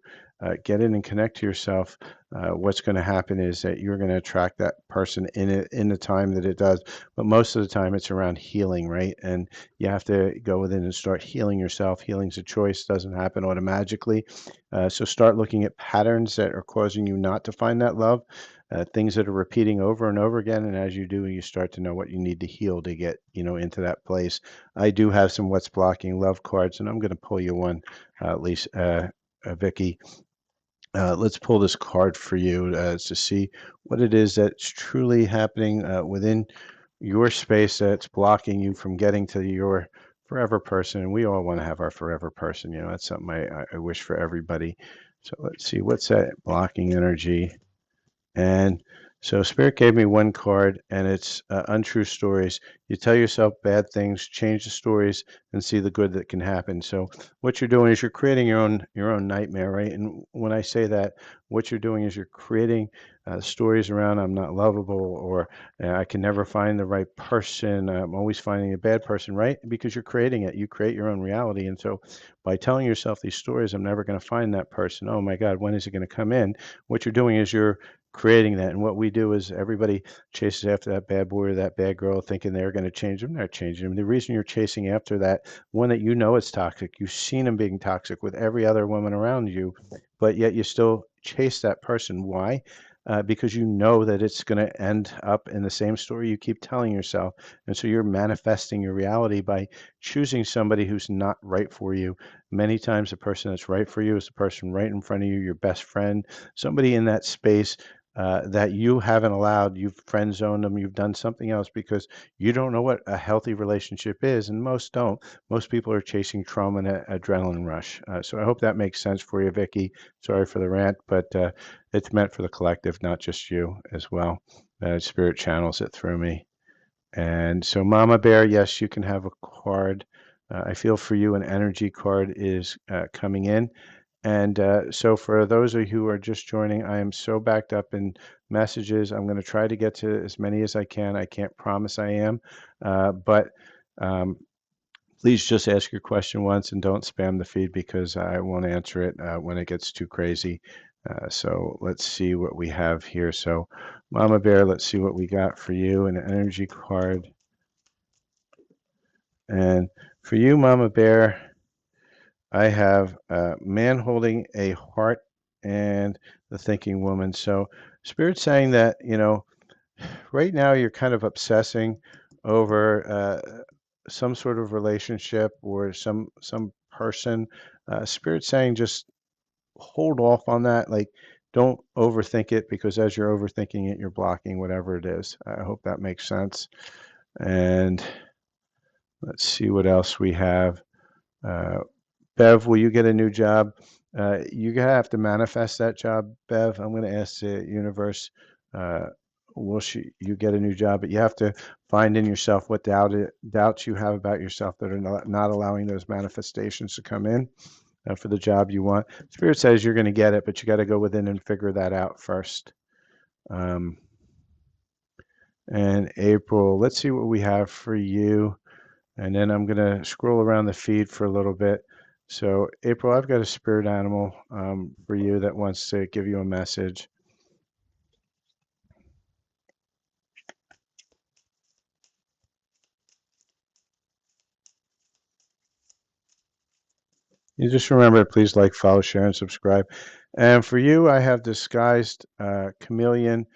get in and connect to yourself, what's going to happen is that you're going to attract that person in the time that it does. But most of the time, it's around healing, right? And you have to go within and start healing yourself. Healing's a choice, doesn't happen automatically. So start looking at patterns that are causing you not to find that love, things that are repeating over and over again. And as you do, you start to know what you need to heal to get, into that place. I do have some what's blocking love cards, and I'm going to pull you one, at least, Vicky. Let's pull this card for you to see what it is that's truly happening within your space that's blocking you from getting to your forever person. And we all want to have our forever person. That's something I wish for everybody. So let's see, what's that blocking energy? And so Spirit gave me one card, and it's untrue stories. You tell yourself bad things, change the stories, and see the good that can happen. So what you're doing is you're creating your own nightmare, right? And when I say that, what you're doing is you're creating stories around I'm not lovable, or I can never find the right person. I'm always finding a bad person, right? Because you're creating it. You create your own reality. And so by telling yourself these stories, I'm never going to find that person. Oh my God, when is it going to come in? What you're doing is you're creating that. And what we do is everybody chases after that bad boy or that bad girl thinking they're going to change them. They're not changing them. The reason you're chasing after that one that you know is toxic, you've seen them being toxic with every other woman around you, but yet you still chase that person. Why? Because you know that it's going to end up in the same story you keep telling yourself. And so you're manifesting your reality by choosing somebody who's not right for you. Many times, the person that's right for you is the person right in front of you, your best friend, somebody in that space that you haven't allowed. You've friend zoned them. You've done something else because you don't know what a healthy relationship is, and most don't. Most people are chasing trauma and adrenaline rush. So I hope that makes sense for you, Vicky. Sorry for the rant, but it's meant for the collective, not just you as well. Spirit channels it through me. And so, Mama Bear, yes, you can have a card. I feel for you, an energy card is coming in. And so for those of you who are just joining, I am so backed up in messages. I'm going to try to get to as many as I can. I can't promise I am, but um, please just ask your question once and don't spam the feed because I won't answer it when it gets too crazy. So let's see what we have here. So Mama Bear, let's see what we got for you. An energy card. And for you, Mama Bear, I have a man holding a heart and the thinking woman. So Spirit's saying that, right now you're kind of obsessing over some sort of relationship or some person. Spirit's saying just hold off on that. Like, don't overthink it because as you're overthinking it, you're blocking whatever it is. I hope that makes sense. And let's see what else we have. Uh, Bev, will you get a new job? You're gonna have to manifest that job, Bev. I'm gonna ask the universe, uh, you get a new job? But you have to find in yourself what doubts you have about yourself that are not allowing those manifestations to come in for the job you want. Spirit says you're gonna get it, but you got to go within and figure that out first. Um, and April, let's see what we have for you. And then I'm going to scroll around the feed for a little bit. So, April, I've got a spirit animal for you that wants to give you a message. You just remember, please like, follow, share, and subscribe. And for you, I have disguised chameleon,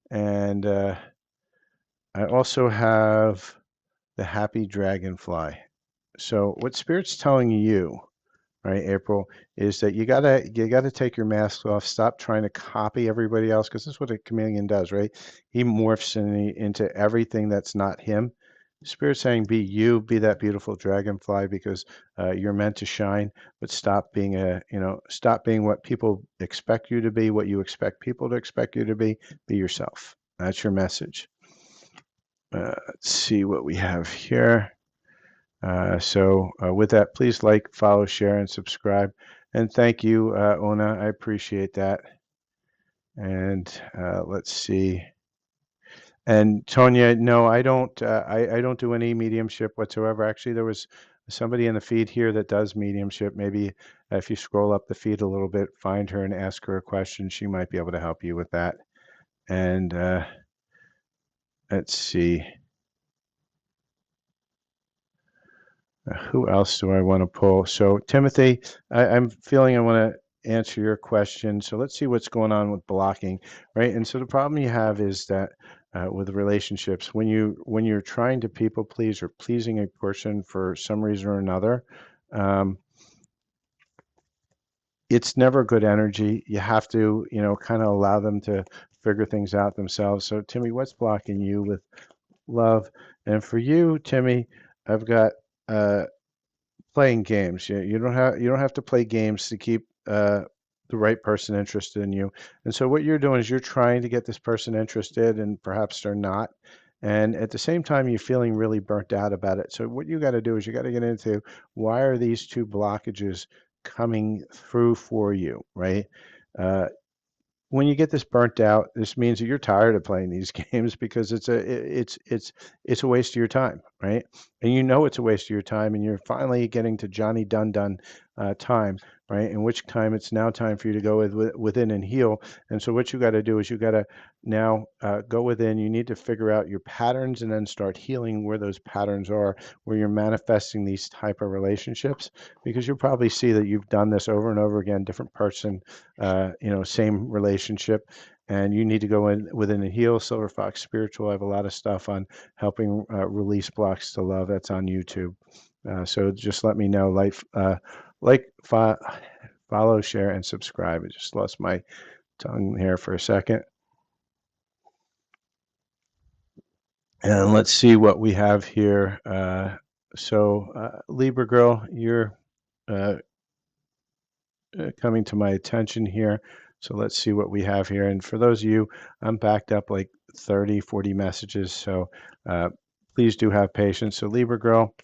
and I also have the happy dragonfly. So, what Spirit's telling you, right, April, is that you gotta take your mask off. Stop trying to copy everybody else, because this is what a chameleon does, right? He morphs into everything that's not him. Spirit saying, be you, be that beautiful dragonfly, because you're meant to shine. But stop being what people expect you to be, what you expect people to expect you to be. Be yourself. That's your message. Let's see what we have here. So with that, please like, follow, share, and subscribe. And thank you, Ona. I appreciate that. And let's see. And Tonya, no, I don't. I don't do any mediumship whatsoever. Actually, there was somebody in the feed here that does mediumship. Maybe if you scroll up the feed a little bit, find her and ask her a question. She might be able to help you with that. And let's see. Who else do I want to pull? So, Timothy, I'm feeling I want to answer your question. So, let's see what's going on with blocking, right? And so, the problem you have is that with relationships, when you're trying to people please or pleasing a person for some reason or another, um, it's never good energy. You have to, kind of allow them to figure things out themselves. So, Timmy, what's blocking you with love? And for you, Timmy, I've got. Playing games. You don't have to play games to keep the right person interested in you. And so what you're doing is you're trying to get this person interested, and perhaps they're not. And at the same time, you're feeling really burnt out about it. So what you got to do is you got to get into why are these two blockages coming through for you, right? Uh, when you get this burnt out, this means that you're tired of playing these games because it's a waste of your time, right? And you know it's a waste of your time, and you're finally getting to Johnny Dun Dun time, right? In which time it's now time for you to go within and heal. And so what you got to do is you got to now go within. You need to figure out your patterns and then start healing where those patterns are, where you're manifesting these type of relationships, because you'll probably see that you've done this over and over again, different person, same relationship, and you need to go in within and heal. Silver Fox Spiritual. I have a lot of stuff on helping release blocks to love. That's on YouTube. So just let me know. Follow, share, and subscribe. I just lost my tongue here for a second. And let's see what we have here. Libra girl, you're uh, coming to my attention here. So let's see what we have here. And for those of you, I'm backed up like 30, 40 messages. So uh, please do have patience. So Libra girl,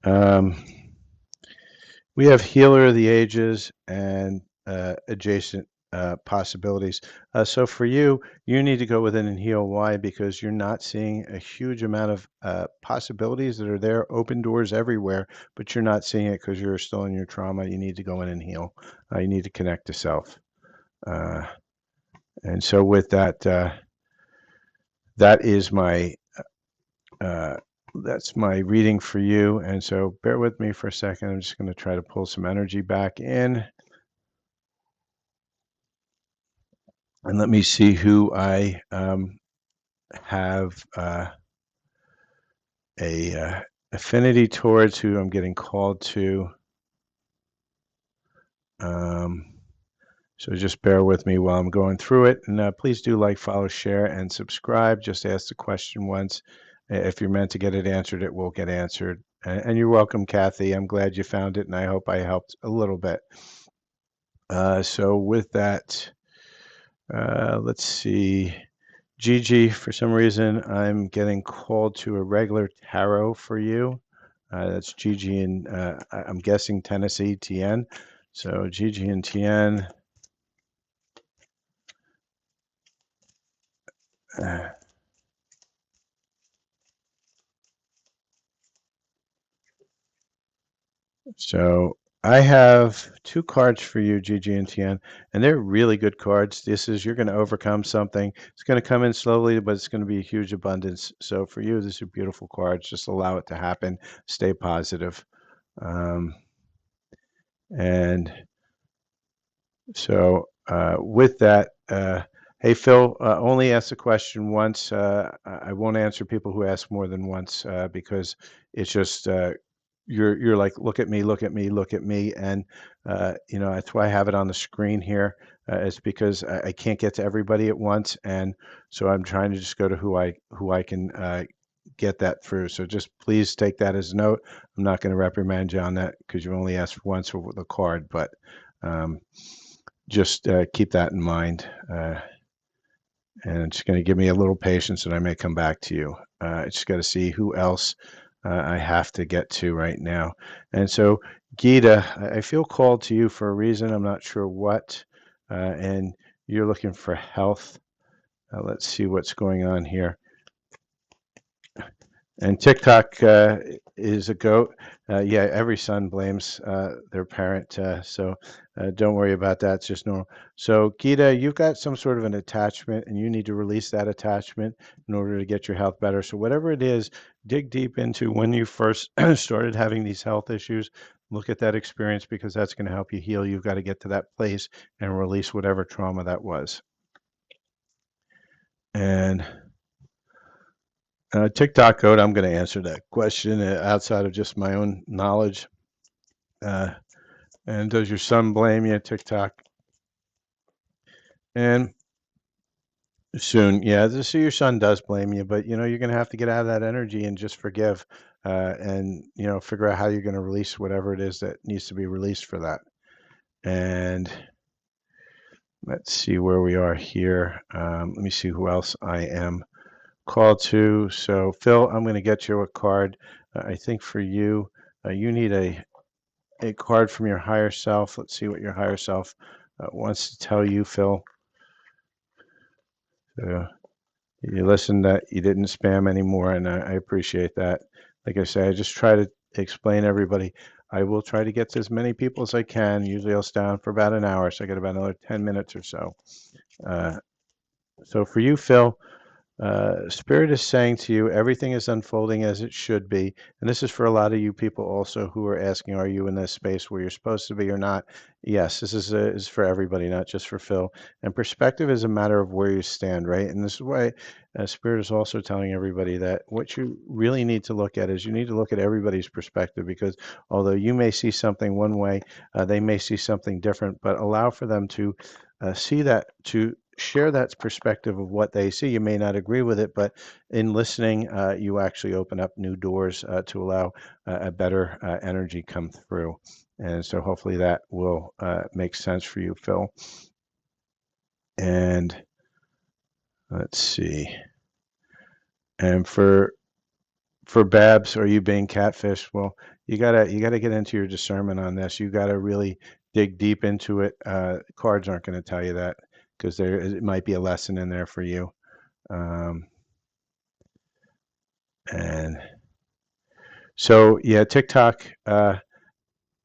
um, we have Healer of the Ages and adjacent possibilities. So for you, you need to go within and heal. Why? Because you're not seeing a huge amount of possibilities that are there, open doors everywhere, but you're not seeing it because you're still in your trauma. You need to go in and heal. You need to connect to self. Uh, and so with that, that is my uh, that's my reading for you. And so bear with me for a second. I'm just going to try to pull some energy back in. And let me see who I have a affinity towards, who I'm getting called to. Um, So just bear with me while I'm going through it. And please do like, follow, share, and subscribe. Just ask the question once. If you're meant to get it answered, it will get answered. And you're welcome, Kathy. I'm glad you found it, and I hope I helped a little bit. So with that, let's see. Gigi, for some reason, I'm getting called to a regular tarot for you. That's Gigi in, I'm guessing Tennessee, TN. So Gigi and TN. So I have two cards for you, Gigi and Tian, and they're really good cards. This is you're going to overcome something. It's going to come in slowly, but it's going to be a huge abundance. So for you, these are beautiful cards. Just allow it to happen. Stay positive. Um, and so with that, hey Phil, only ask the question once. I won't answer people who ask more than once because it's just you're like look at me, look at me, look at me, and you know that's why I have it on the screen here. It's because I can't get to everybody at once, and so I'm trying to just go to who I can get that through. So just please take that as a note. I'm not going to reprimand you on that because you only asked once for the card, but. Um, just keep that in mind. And it's going to give me a little patience and I may come back to you. I just got to see who else I have to get to right now. And so, Gita, I feel called to you for a reason. I'm not sure what. And you're looking for health. Let's see what's going on here. And TikTok is a goat. Yeah, every son blames their parent, so don't worry about that. It's just normal. So, Gita, you've got some sort of an attachment, and you need to release that attachment in order to get your health better. So, whatever it is, dig deep into when you first started having these health issues. Look at that experience because that's going to help you heal. You've got to get to that place and release whatever trauma that was. And TikTok code, I'm going to answer that question outside of just my own knowledge. Uh, and does your son blame you, TikTok? And soon, yeah, so your son does blame you, but you know you're going to have to get out of that energy and just forgive, and you know figure out how you're going to release whatever it is that needs to be released for that. And let's see where we are here. Let me see who else I am called to. So Phil, I'm going to get you a card. I think for you, you need a card from your higher self. Let's see what your higher self wants to tell you, Phil. So you listened that you didn't spam anymore, and I appreciate that. Like I say, I just try to explain to everybody. I will try to get to as many people as I can. Usually I'll stay on for about an hour, so I got about another 10 minutes or so. Uh, so for you, Phil, Spirit is saying to you, everything is unfolding as it should be. And this is for a lot of you people also who are asking, are you in this space where you're supposed to be or not? Yes, this is for everybody, not just for Phil. And perspective is a matter of where you stand, right? And this is why Spirit is also telling everybody that what you really need to look at is you need to look at everybody's perspective because although you may see something one way, they may see something different, but allow for them to see that, to share that perspective of what they see. You may not agree with it, but in listening, you actually open up new doors to allow a better energy come through. And so hopefully that will make sense for you, Phil. And let's see. And for Babs, are you being catfish? Well, you gotta get into your discernment on this. You gotta really dig deep into it. Cards aren't going to tell you that because there it might be a lesson in there for you. Um, and so yeah, TikTok.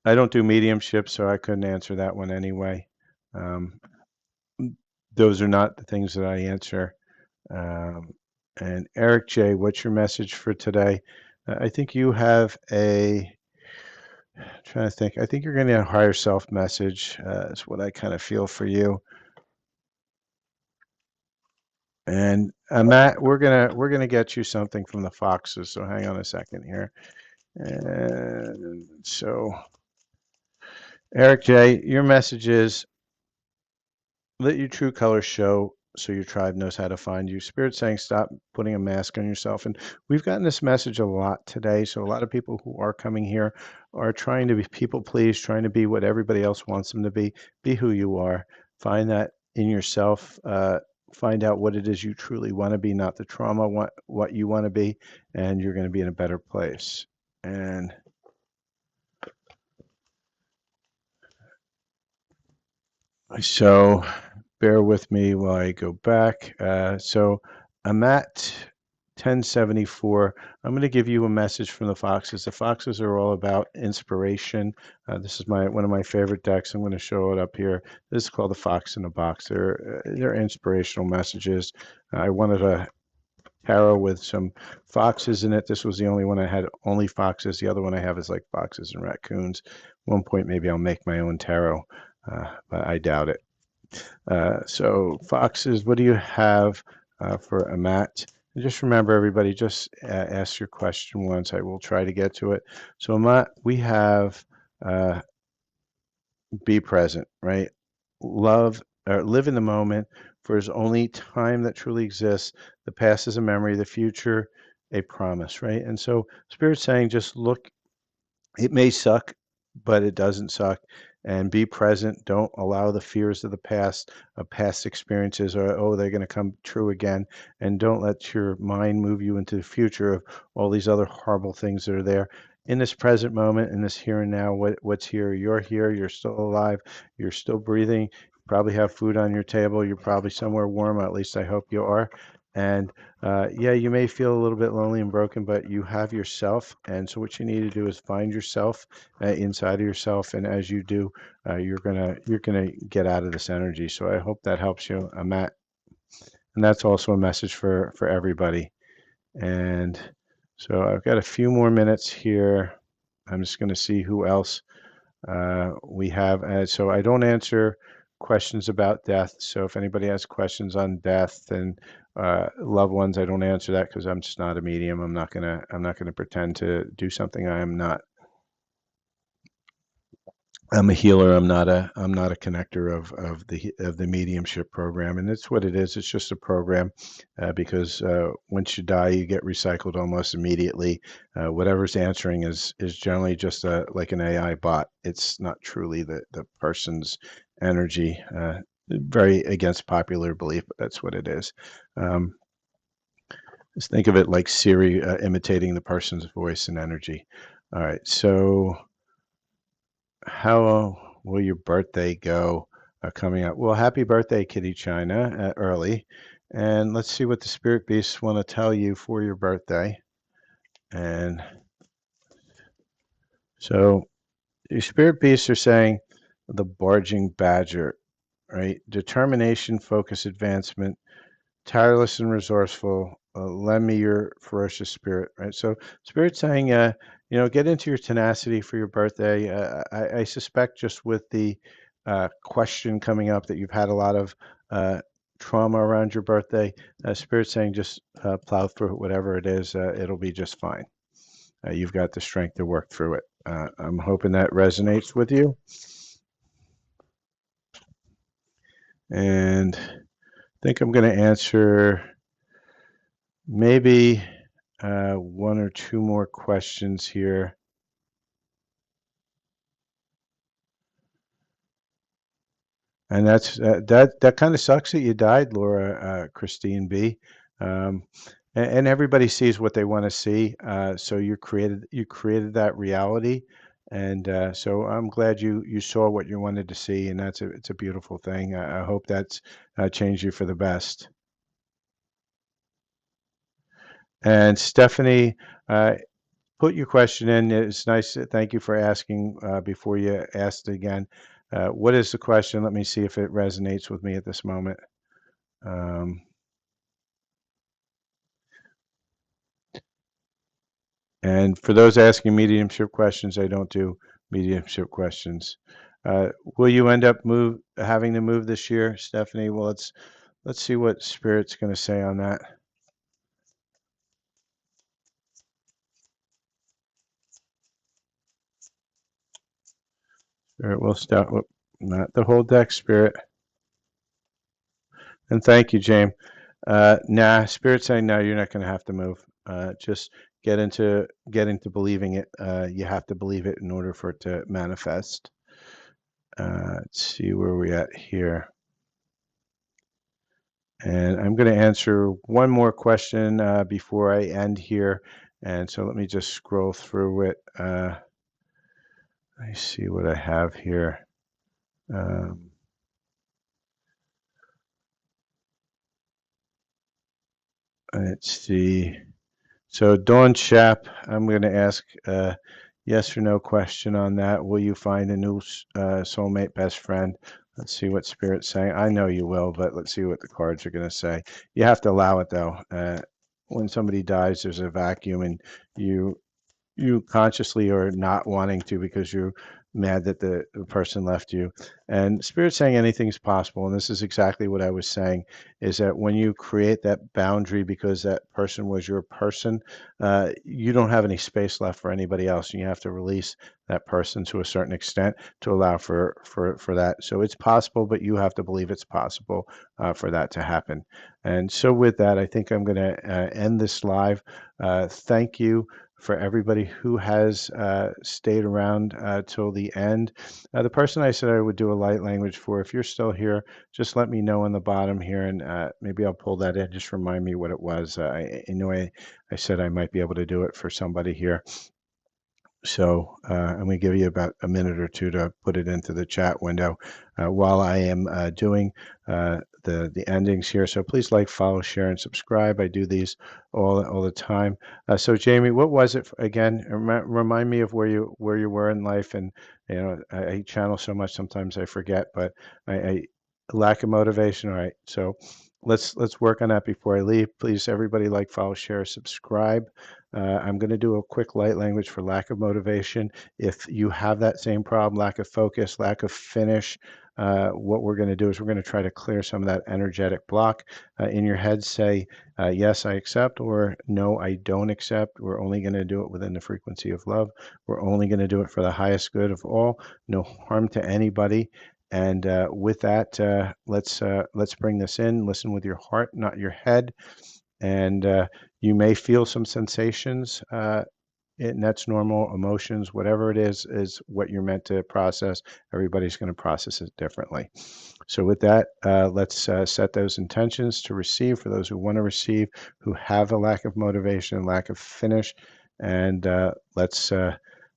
I don't do mediumship, so I couldn't answer that one anyway. Um, those are not the things that I answer. Um, and Eric J, what's your message for today? I think you have a. Trying to think. I think you're going to get a higher self message. Is what I kind of feel for you. And Matt, we're gonna get you something from the foxes. So hang on a second here. And so, Eric J, your message is Let your true colors show so your tribe knows how to find you. Spirit saying stop putting a mask on yourself. And we've gotten this message a lot today. So a lot of people who are coming here are trying to be people please, trying to be what everybody else wants them to be. Be who you are. Find that in yourself. Find out what it is you truly want to be, not the trauma, what you want to be, and you're going to be in a better place. And so bear with me while I go back. So I'm at 1074. I'm going to give you a message from the Foxes. The Foxes are all about inspiration. This is one of my favorite decks. I'm going to show it up here. This is called the Fox in a Box. They're inspirational messages. I wanted a tarot with some foxes in it. This was the only one I had, only foxes. The other one I have is like foxes and raccoons. At one point, maybe I'll make my own tarot, but I doubt it. So foxes, what do you have for Amat? And just remember, everybody, just ask your question once. I will try to get to it. So Amat, we have be present, right? Love or live in the moment, for there's only time that truly exists. The past is a memory, the future a promise, right? And so Spirit's saying just look, it may suck, but it doesn't suck. And be present. Don't allow the fears of the past, of past experiences, or oh, they're going to come true again. And don't let your mind move you into the future of all these other horrible things that are there. In this present moment, in this here and now, what's here? You're here. You're still alive. You're still breathing. You probably have food on your table. You're probably somewhere warm. At least I hope you are. And yeah, you may feel a little bit lonely and broken, but you have yourself. And so what you need to do is find yourself inside of yourself. And as you do, you're gonna get out of this energy. So I hope that helps you, Matt. And that's also a message for everybody. And so I've got a few more minutes here. I'm just going to see who else we have. So I don't answer questions about death. So if anybody has questions on death and loved ones, I don't answer that because I'm just not a medium. I'm not gonna pretend to do something I am not. I'm a healer. I'm not a connector of the mediumship program, and it's what it is. It's just a program because once you die, you get recycled almost immediately. Whatever's answering is generally just like an AI bot. It's not truly the person's energy. Very against popular belief, but that's what it is. Um, just think of it like Siri imitating the person's voice and energy. All right, so. How will your birthday go coming up? Well, happy birthday, Kitty China, early. And let's see what the spirit beasts want to tell you for your birthday. And so your spirit beasts are saying the barging badger, right? Determination, focus, advancement, tireless and resourceful. Lend me your ferocious spirit, right? So, spirit saying, get into your tenacity for your birthday. I suspect just with the question coming up that you've had a lot of trauma around your birthday. Spirit saying, just plow through it, whatever it is. It'll be just fine. You've got the strength to work through it. I'm hoping that resonates with you. And I think I'm going to answer maybe one or two more questions here. And that kind of sucks that you died, Laura, Christine B. Um, and everybody sees what they want to see. So you created that reality, and so I'm glad you saw what you wanted to see, and it's a beautiful thing. I hope that's changed you for the best. And Stephanie, uh, put your question in. It's nice. Thank you for asking before you asked again. What is the question? Let me see if it resonates with me at this moment. Um, and for those asking mediumship questions, I don't do mediumship questions. Will you end up having to move this year, Stephanie? Well, let's see what Spirit's going to say on that. Spirit will start. Not the whole deck, Spirit. And thank you, James. Nah, Spirit's saying no, you're not going to have to move. Just get into believing it. You have to believe it in order for it to manifest. Let's see where we're at here. And I'm going to answer one more question before I end here. And so let me just scroll through it. Let me see what I have here. Let's see. So Dawn Shap, I'm going to ask a yes or no question on that. Will you find a new soulmate best friend? Let's see what Spirit's saying. I know you will, but let's see what the cards are going to say. You have to allow it, though. When somebody dies, there's a vacuum, and you consciously are not wanting to because you're mad that the person left you. And Spirit's saying anything's possible. And this is exactly what I was saying, is that when you create that boundary because that person was your person, you don't have any space left for anybody else. And you have to release that person to a certain extent to allow for that. So it's possible, but you have to believe it's possible for that to happen. And so with that, I think I'm going to end this live. Thank you for everybody who has stayed around till the end. The person I said I would do a light language for, if you're still here, just let me know on the bottom here, and maybe I'll pull that in. Just remind me what it was. I know I said I might be able to do it for somebody here. So I'm going to give you about a minute or two to put it into the chat window while I am doing the endings here. So please like, follow, share, and subscribe. I do these all the time. So Jamie, what was it again? Remind me of where you were in life, and I channel so much sometimes I forget. But I lack of motivation. All right, so let's work on that before I leave. Please, everybody, like, follow, share, subscribe. I'm going to do a quick light language for lack of motivation. If you have that same problem, lack of focus, lack of finish, what we're going to do is we're going to try to clear some of that energetic block. In your head, say, yes, I accept, or no, I don't accept. We're only going to do it within the frequency of love. We're only going to do it for the highest good of all, no harm to anybody. And with that, let's bring this in. Listen with your heart, not your head. And you may feel some sensations, and that's normal. Emotions, whatever it is what you're meant to process. Everybody's going to process it differently. So with that, let's set those intentions to receive for those who want to receive, who have a lack of motivation, lack of finish, and let's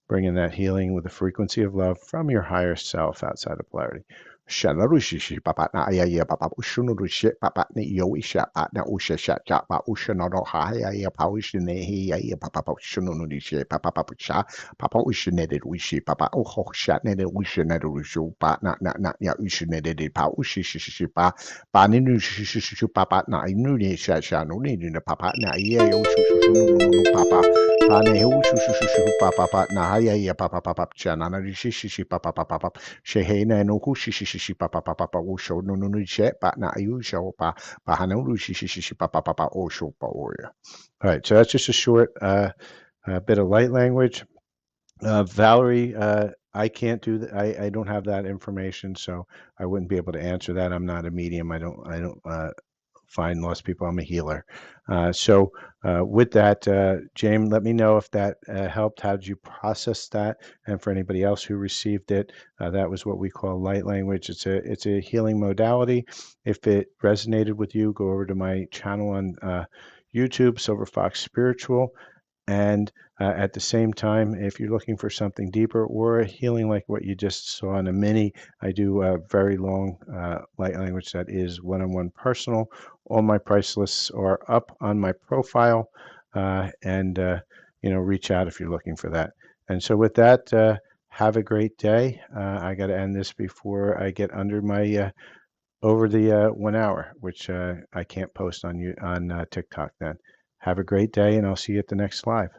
bring in that healing with the frequency of love from your higher self outside of polarity. Shanarushi papa na aya ya papa ushunurushi papa ni yo isha na usha sha cha pa ushunoro ha ya pa ushine he ya papa ushunurushi papa papa cha papa ushinede ushi papa oh sha nede ushinede ushu pa na ya ushinede pa ushishi pa ni ushishi papa na inu ni sha no ni papa na ya yo ushu papa pa ne ushu papa na ya papa papa cha na rishishi papa papa Shehena no kushishi papa papa usho no she pa na ayusho pa hana rushishi papa papa osho pa oya. All right, so that's just a short bit of light language. Valerie, I can't do that. I don't have that information, so I wouldn't be able to answer that. I'm not a medium. I don't find lost people. I'm a healer. So with that, James, let me know if that helped. How did you process that? And for anybody else who received it, that was what we call light language. It's a healing modality. If it resonated with you, go over to my channel on YouTube, Silver Fox Spiritual. And at the same time, if you're looking for something deeper or a healing like what you just saw in a mini, I do a very long light language that is one-on-one personal. All my price lists are up on my profile, and reach out if you're looking for that. And so with that, have a great day. I got to end this before I get under my over the 1 hour, which I can't post on TikTok then. Have a great day, and I'll see you at the next live.